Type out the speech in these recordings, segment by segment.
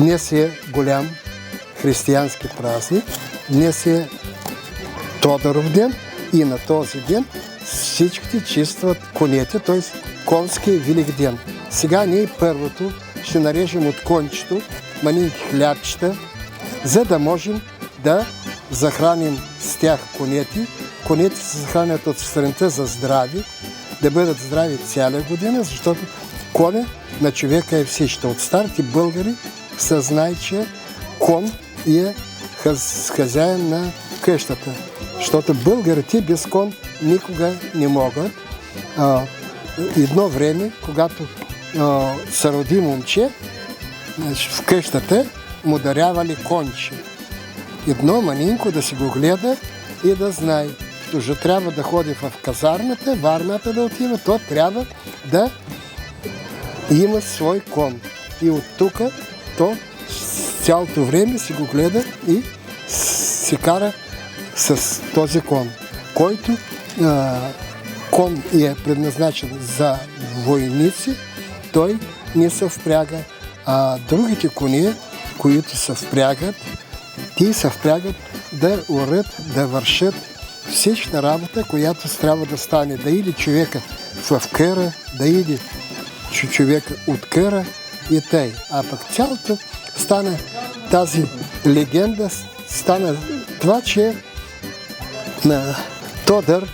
Днес е голям християнски празник. Днес е Тодоров ден и на този ден всичките чистват конете, т.е. конския велик ден. Сега ние първото ще нарежем от кончето манинки хлябчета, за да можем да захраним с тях конете. Конете се захранят от сутринта за здраве, да бъдат здрави цяла година, защото коня на човека е всичко. От старите българи са знае, че кон е хазяин на къщата. Защото българите без кон никога не могат. Едно време, когато се роди момче, в къщата му дарявали конче. Едно манинко да си го гледа и да знае. Тожа трябва да ходи в казармата, в армията да отива, то трябва да има свой кон. И от тук то цялото време си го гледа и се кара с този кон, който кон е предназначен за войници, той не се впряга. А другите кони, които се впрягат, те се впрягат да орят, да вършат всичка работа, която трябва да стане. Да иде човека в къра, да иде човека от къра и тъй. А пък цялото стана тази легенда, стана това, че на Тодор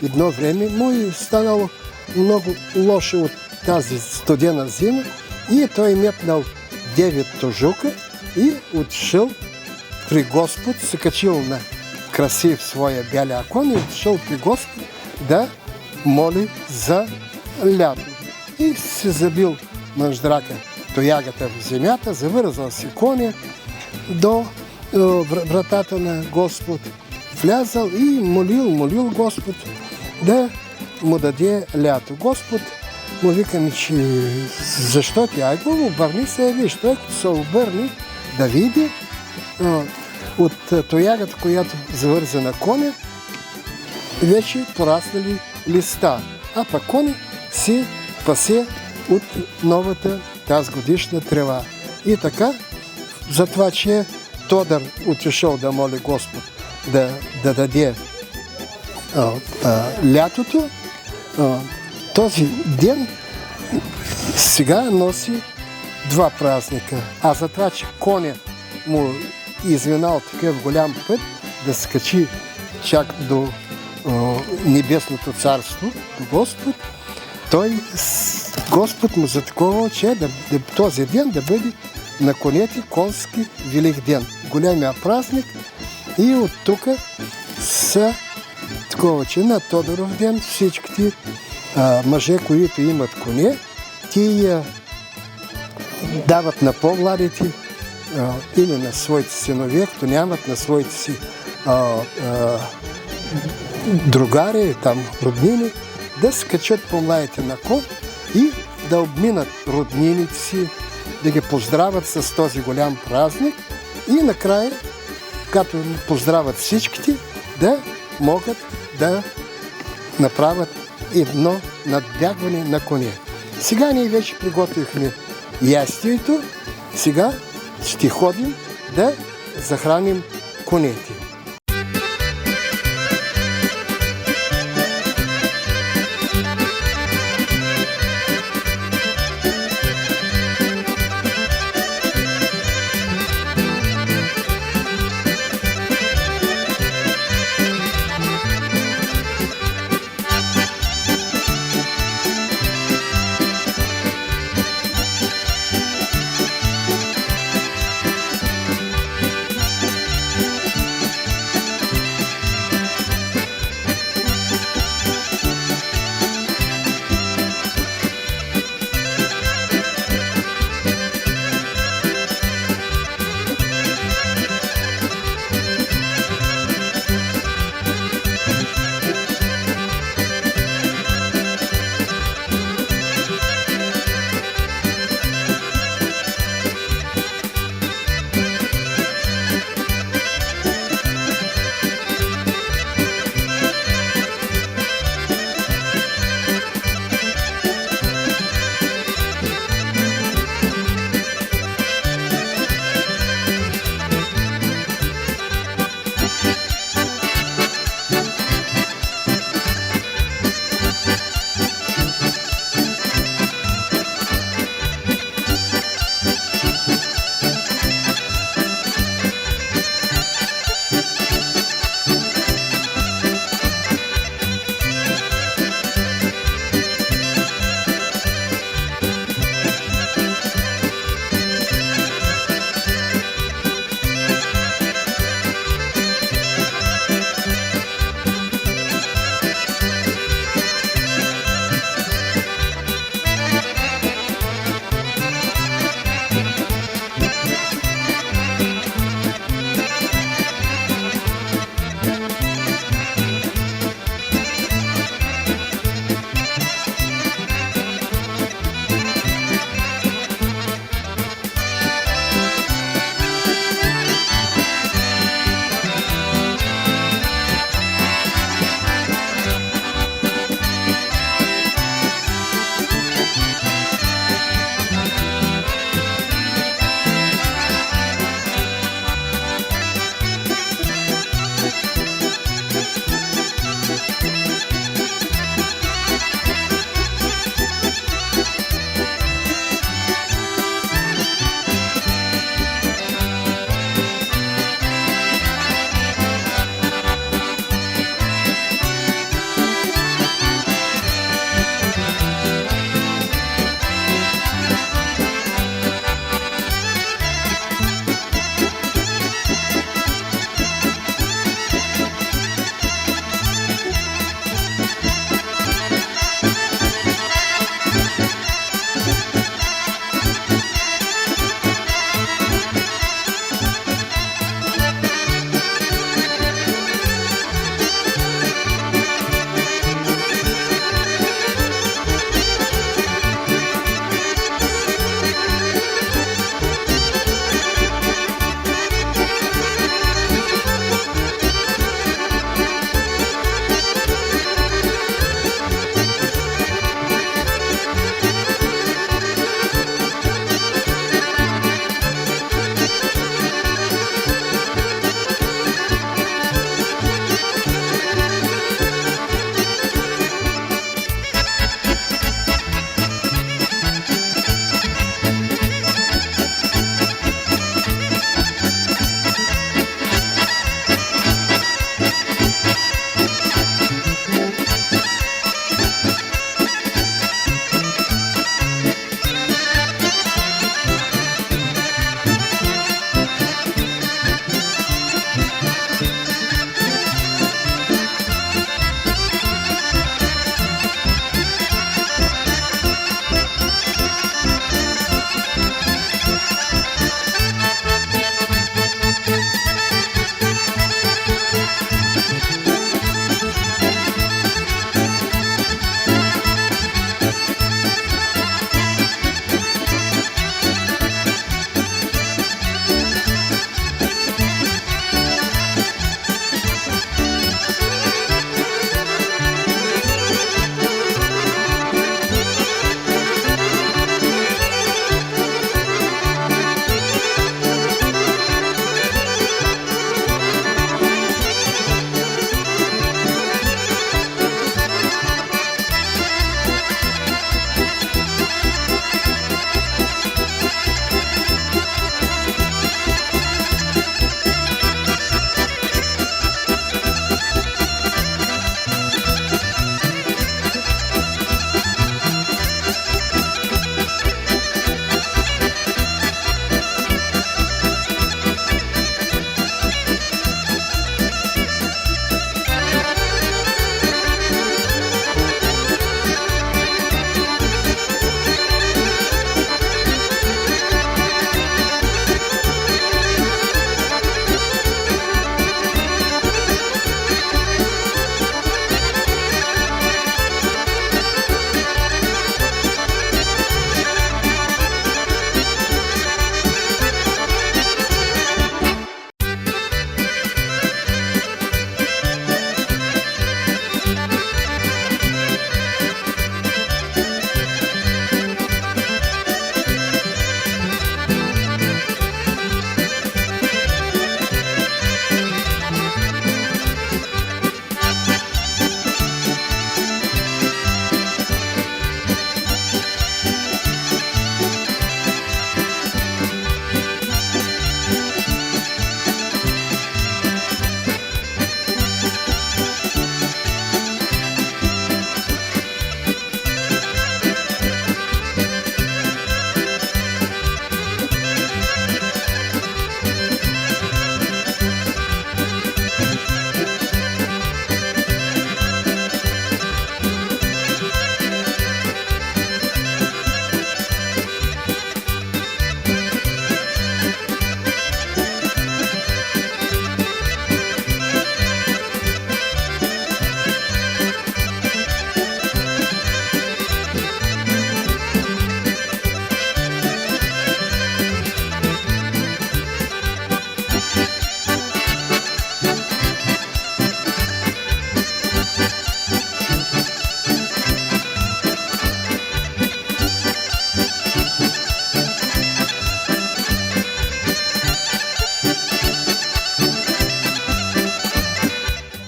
едно време му е станало много лошо от тази студена зима и той метнал 9 тожука и отшъл при Господ, се качил на красив своя бяля кон и отшъл при Господ да моли за лято. И се забил мъждрака тоягата в земята, завързал си коня до вратата на Господ, влязал и молил Господ да му даде лято. Господ му вика, че защо ти? Ай го обърни се, виж, той като се обърне да види от тоягата, която завърза на коня, вече пораснали листа, а пък коня си пасе от новата тази годишна трева. И така, за това, че Тодор отишъл да моли Господ да даде лятото, този ден сега носи два празника. А за това, че коня му извинал такъв голям път да скачи чак до небесното царство, до Господ, той Господ му затаковал, че този ден да бъде на конете конски велик ден. Големия празник и от тук са такова, че на Тодоров ден всичките мъже, които имат коне, ти я дават на по-младите или на своите синове, като нямат на своите си другари, там роднини, да скачат по-младите на кон и да обминат роднините си, да ги поздравят с този голям празник и накрая, като поздравят всичките, да могат да направят едно надбягване на коне. Сега ние вече приготвихме ястието, сега ще ходим да захраним конете.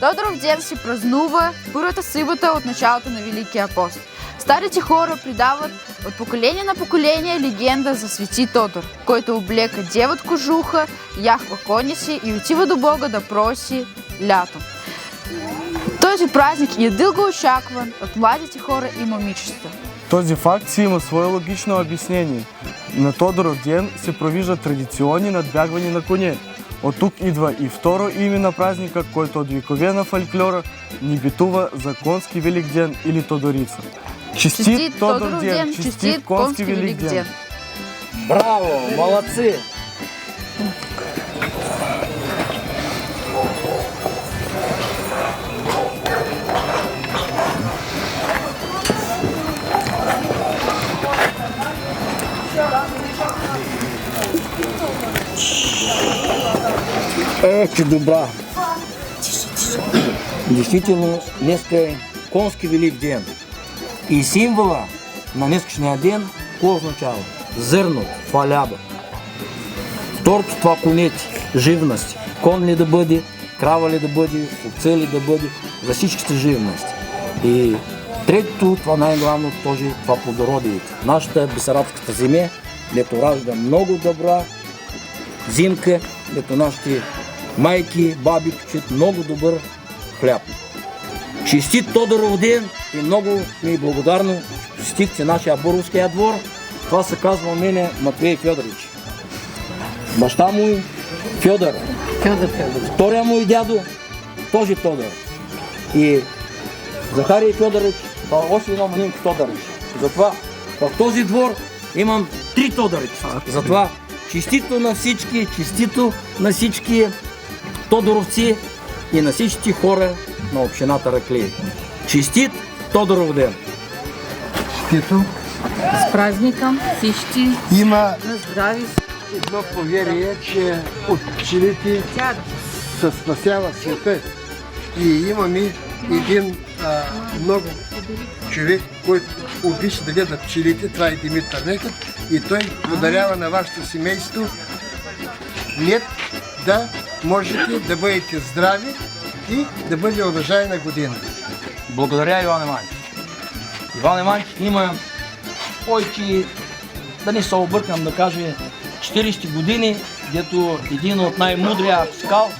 Тодоров ден се празнува първата събота от началото на Великия пост. Старите хора предават от поколение на поколение легенда за свети Тодор, който облека девет кожуха, яхва коня си и отива до Бога да проси лято. Този празник е дълго очакван от младите хора и момичета. Този факт си има свое логично обяснение. На Тодоров ден се провиждат традиционни надбягвания на коне. От тук идва и второ име на празника, който от векове на фольклора ни битува за конски велик ден или Тодорица. Честит Тодоров ден, честит конски велик ден! Браво, молодцы! Че добра! Действително, днес е конски велик ден. И символа на днескашния ден, какво означава? Зърно, това ляба. Второто, това конети, живности. Кон ли да бъде, крава ли да бъде, овце ли да бъде, за всичките живности. И третото, това най-главно, това плодородието. Нашата бесарабската земя, дето ражда много добра зимка, дето нашите майки, баби печат много добър хляб. Честит Тодоров ден и много ми е благодарно, че посетихте нашия Боровския двор. Това се казва мене Матвей Федорович. Баща му Федор. Втория му и дядо тоже Тодор. И Захарий Федорович, това още едно манимко Тодорович. Затова в този двор имам 3 Тодоровичи. Затова честито на всички тодоровци и на всички хора на общината Раклей. Честит Тодоров ден! Честито! С праздником всички Има на здрави. едно поверие, че от пчелите се спасява света. И имаме един много човек, който обича да гледа пчелите, това е Димитър Некът, и той подарява на вашето семейство мед, да можете да бъдете здрави и да бъде уважаема година. Благодаря, Иван Иванович. Иван Иванович има повече, да не се объркам да кажа, 40 години, дето един от най-мудрия скал,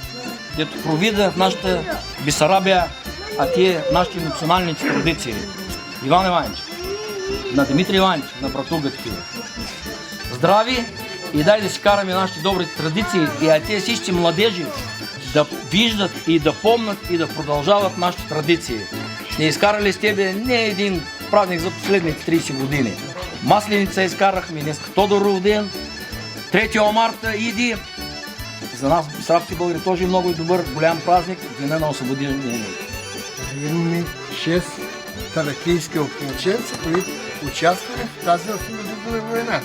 дето провида в нашата Бесарабия, а тия нашите национални традиции. Иван Иванович, на Димитър Иванович, на братугата ти. Здрави и дай да си караме нашите добри традиции и а тези всички младежи да виждат и да помнят и да продължават нашите традиции. Сме изкарали с тебе не един празник за последните 30 години. Масленица изкарахме, днес Тодоров ден, 3 марта иди. За нас, бесарабски българи, тоже много и добър, голям празник, Деня на освобождение. Имаме 6 тараклийски ополченци, които участвали в тази освободителна война.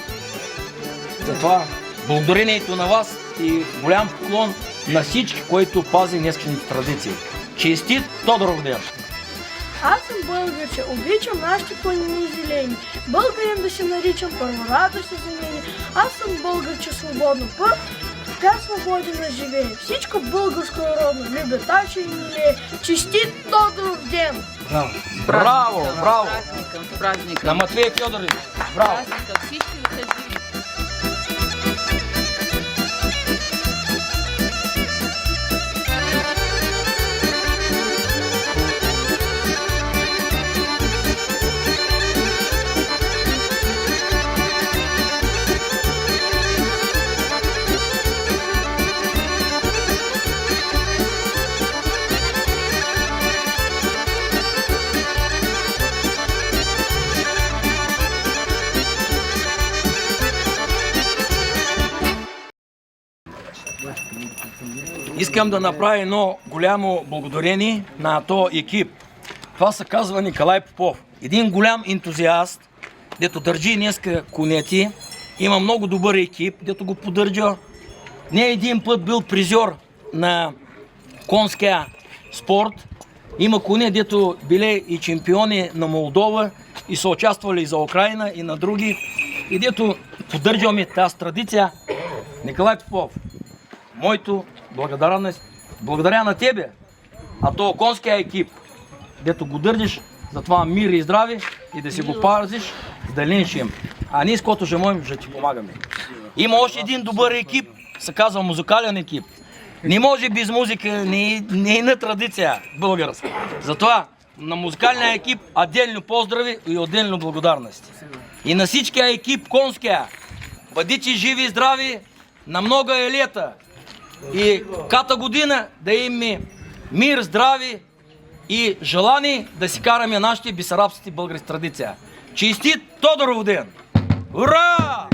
Затова благодарението на вас и голям поклон на всички, които пази днескашните традиции. Честит Тодоров ден! Аз съм българче, обичам нашите планини зелени. Българин да се наричам, първорадост за мен. Аз съм българче свободно път, така свободен да живее. Всичко българско народно, любя таче и милее. Честит Тодоров ден! Браво, браво! С праздником. На Матвей Федорович, браво! Праздником всички да са живи. Искам да направя едно голямо благодарение на този екип. Това се казва Николай Попов. Един голям ентузиаст, дето държи днеска конети. Има много добър екип, дето го поддържа. Не един път бил призьор на конския спорт. Има коне, дето биле и чемпиони на Молдова и са участвали и за Украина и на други. И дето поддържаме тази традиция. Николай Попов, моето благодаря на тебе А то конския екип, дето го държиш, за това мир и здраве и да си го пазиш, да линчим. А ние с който ще можем, ще ти помагаме. Има още един добър екип, се казва музикален екип. Не може без музика, не е на традиция българска. Затова на музикалния екип отделно поздрави и отделно благодарности. И на всичкия екип конския, бъдите живи и здрави на много лета. И ката година да имаме мир, здраве и желание да си караме нашите бесарабските български традиция. Честит Тодоров ден! Ура!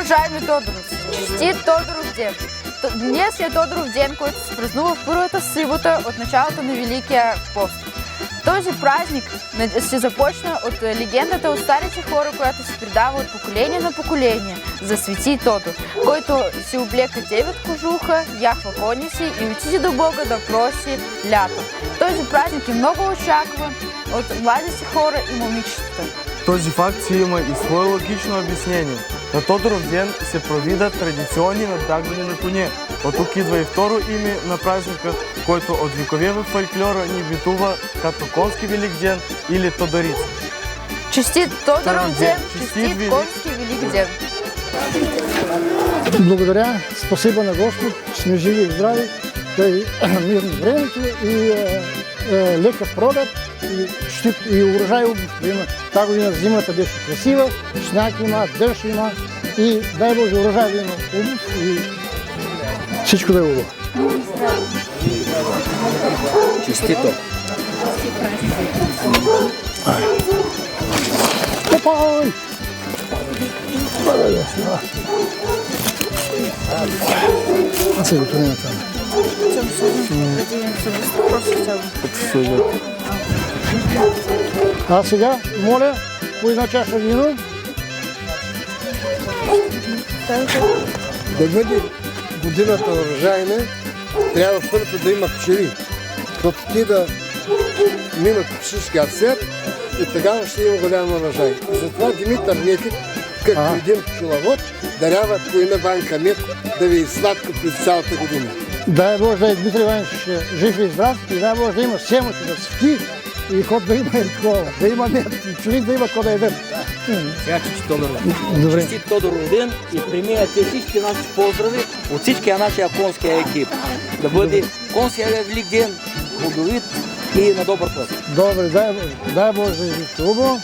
уважаеми Тодоровци! Честит Тодоров ден! Днес е Тодоров ден, който се празнува в първата събота от началото на Великия пост. Този празник се започна от легендата от старите хора, която се предава от поколение на поколение за свети Тодор, който си облека 9 кожуха, яхва коня си и отиде до Бога да проси лято. Този празник е много очакван от младите хора и момичетата. Този факт си има и свое логично обяснение. На Тодоров ден се провидат традиционни надбягвания на коне. От тук идва и второ име на празника, който от векове в фольклора ни битува като конски велик ден или Тодорица. Честит Тодоров ден, честит конски велик ден! Благодаря, спасибо на Господ, че сме живи и здрави, да е мирно времето и лека пролет и урожай да има. Тази година зимата беше красива, сняг има, дъжд има и дай Боже урожай да има обув и всичко да е хубаво. Честито! Опай! Аз се готовим на това. А сега, моля, по една чаша вино. Да бъде годината урожайна, трябва първо да има пчели. Като ти да минат всичкият свят и тогава ще има голям урожай. Затова Димитър Некит, като един пчеловод, дарява по една банка мед да ви е сладко през цялата година. Дай Боже да е Дмитрий Иванович жив и здрав и дай Боже да има семъче, да цвети и ход да има и такова, да има мед, и човек да има какво да едем. Сега честит Тодоров. Добре. Честит Тодоров ден и примете всички наши поздрави от всичкия нашия конския екип. Да бъде конския велик ден, плодовит и на добър път. Добре, дай Боже да е хубаво.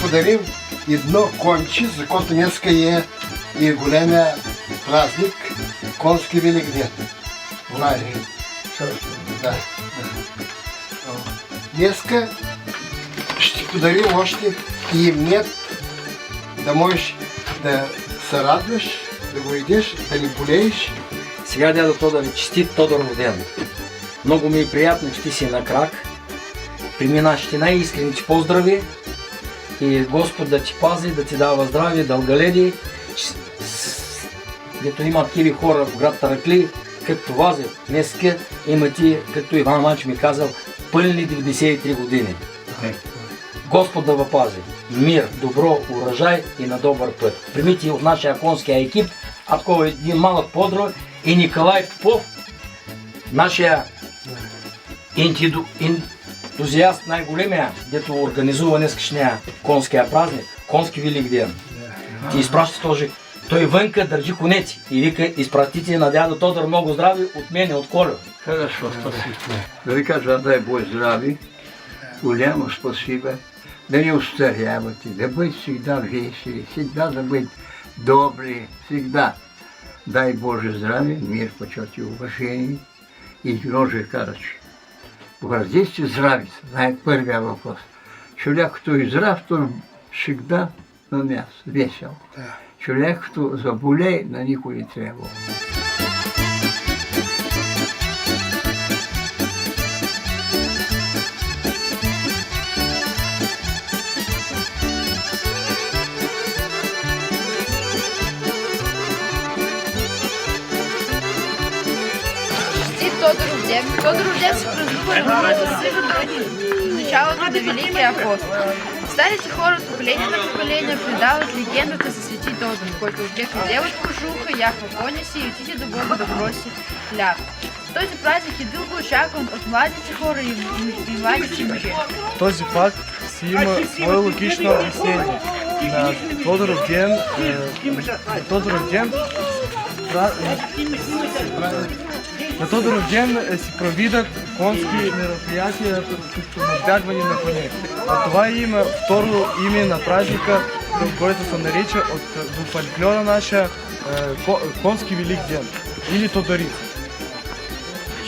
Подарим едно конче, за което днеска е и големия празник, конски велик ден. Знаеш? Да. Днеска ще подарим още и мед, да можеш да се радваш, да го едеш, да не болееш. Сега, дядо Тодор, честит Тодоров ден. Много ми е приятно, че ти си на крак. Прими нашите най-искрените поздрави и Господ да ти пази, да ти дава здраве, дългаледи. Дето има такива хора в град Таракли, като Вазе, днеска има ти, като Иван Манч ми казал, пълни 93 години. Господ да въпази. Мир, добро, урожай и на добър път. Примите от нашия конския екип, а такова един малък поздрав и Николай Попов, нашия ентузиаст най-големия, дето организува днескашния конския празник, конски велик ден. Ти изпраща този, той вънка държи конеци и вика, изпратите на дядо Тодор много здрави от мене, от Колю. Хорошо, спасибо. Да ви кажа, дай Бог здрави, голямо спасибо, да не устарявате, да бъдете всегда весели, всегда да бъдете добри, всегда. Дай Боже здраве, мир, почет и уважение и Гроже Карачи. Бъдете здрави, знае първия въпрос. Човек, който е здрав, той всегда на място, весел. Човек, който заболее, на никой не трябва. Тодоров ден. Тодоров ден се празнува на Бурата Сивата, началото на Великия пост. Старите хора от поколение на поколение предават легендата за свети Тодор, който облека девът кожуха, яхва коня си и отиде до Бога да проси хляб. Този празник е дълго очакван от младите хора и младите мъже. Този факт си има свое логично обяснение. На Тодоров ден, на Тодоров ден се провидат конски мероприятия, като надбягване на коне. А това има второ име на празника, който се нарича от фольклора наша конски велик ден или Тодорит.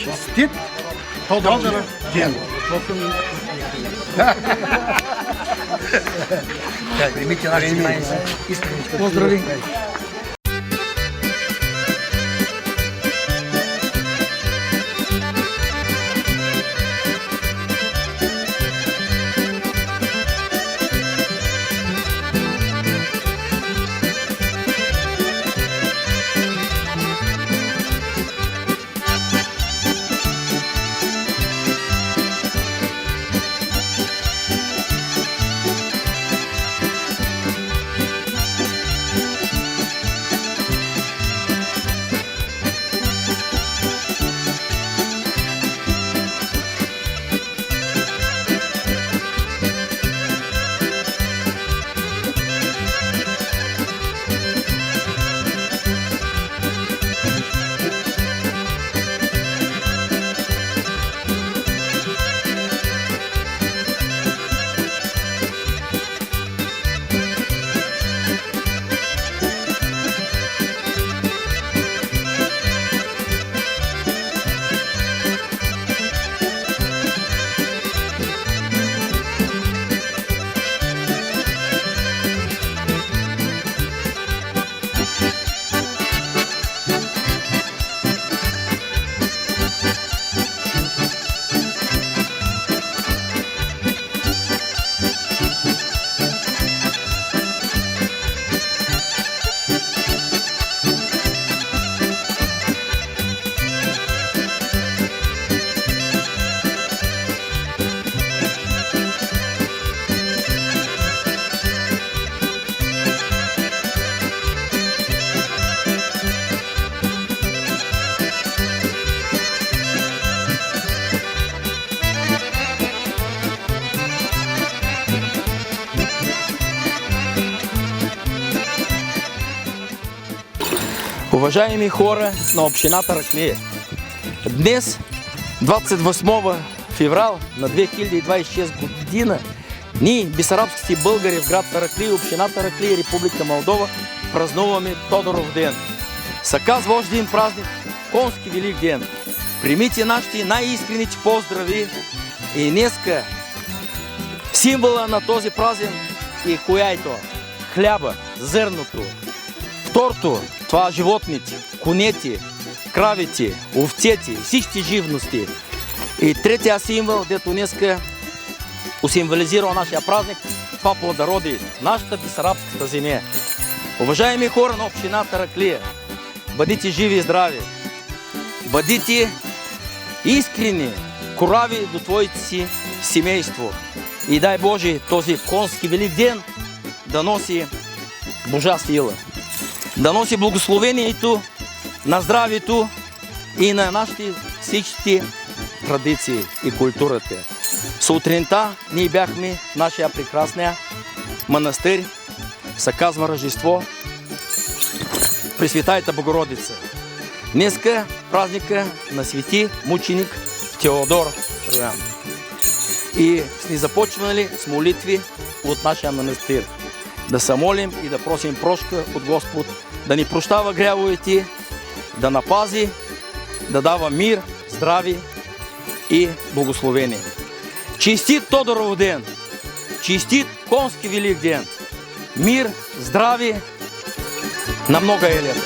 Честит Тодоров ден! Примите нашите най-искрени поздрави. Уважаеми хора на общината Раклие, днес, 28 феврал на 2026 година, ние, бесарабските българи в град Тараклия, общината Раклия, Република Молдова, празнуваме Тодоров ден. Се казва още един празник, конски велик ден. Примите нашите най-искрените поздрави и днеска символа на този празник е кояйто, хляба, зърното. Второто, това животните, конете, кравите, овцете, всички живности. И третия символ, дето днеска символизира нашия празник, това плодороди, нашата бесарабската земя. Уважаеми хора на общината Раклия, бъдете живи и здрави, бъдете искрени, корави до твоите си семейство. И дай Боже този конски велик ден да носи Божа сила, да носи благословението на здравето и на нашите всички традиции и културата. Сутринта ние бяхме в нашия прекрасния манастир, се казва Рождество, Пресвятаята Богородица. Днеска празника на свети мученик Теодор. и сме започнали с молитви от нашия манастир. Да се молим и да просим прошка от Господ, да ни прощава грявовете, да напази, да дава мир, здрави и благословение. Честит Тодоров ден! Честит Конски велик ден! Мир, здрави на много лет!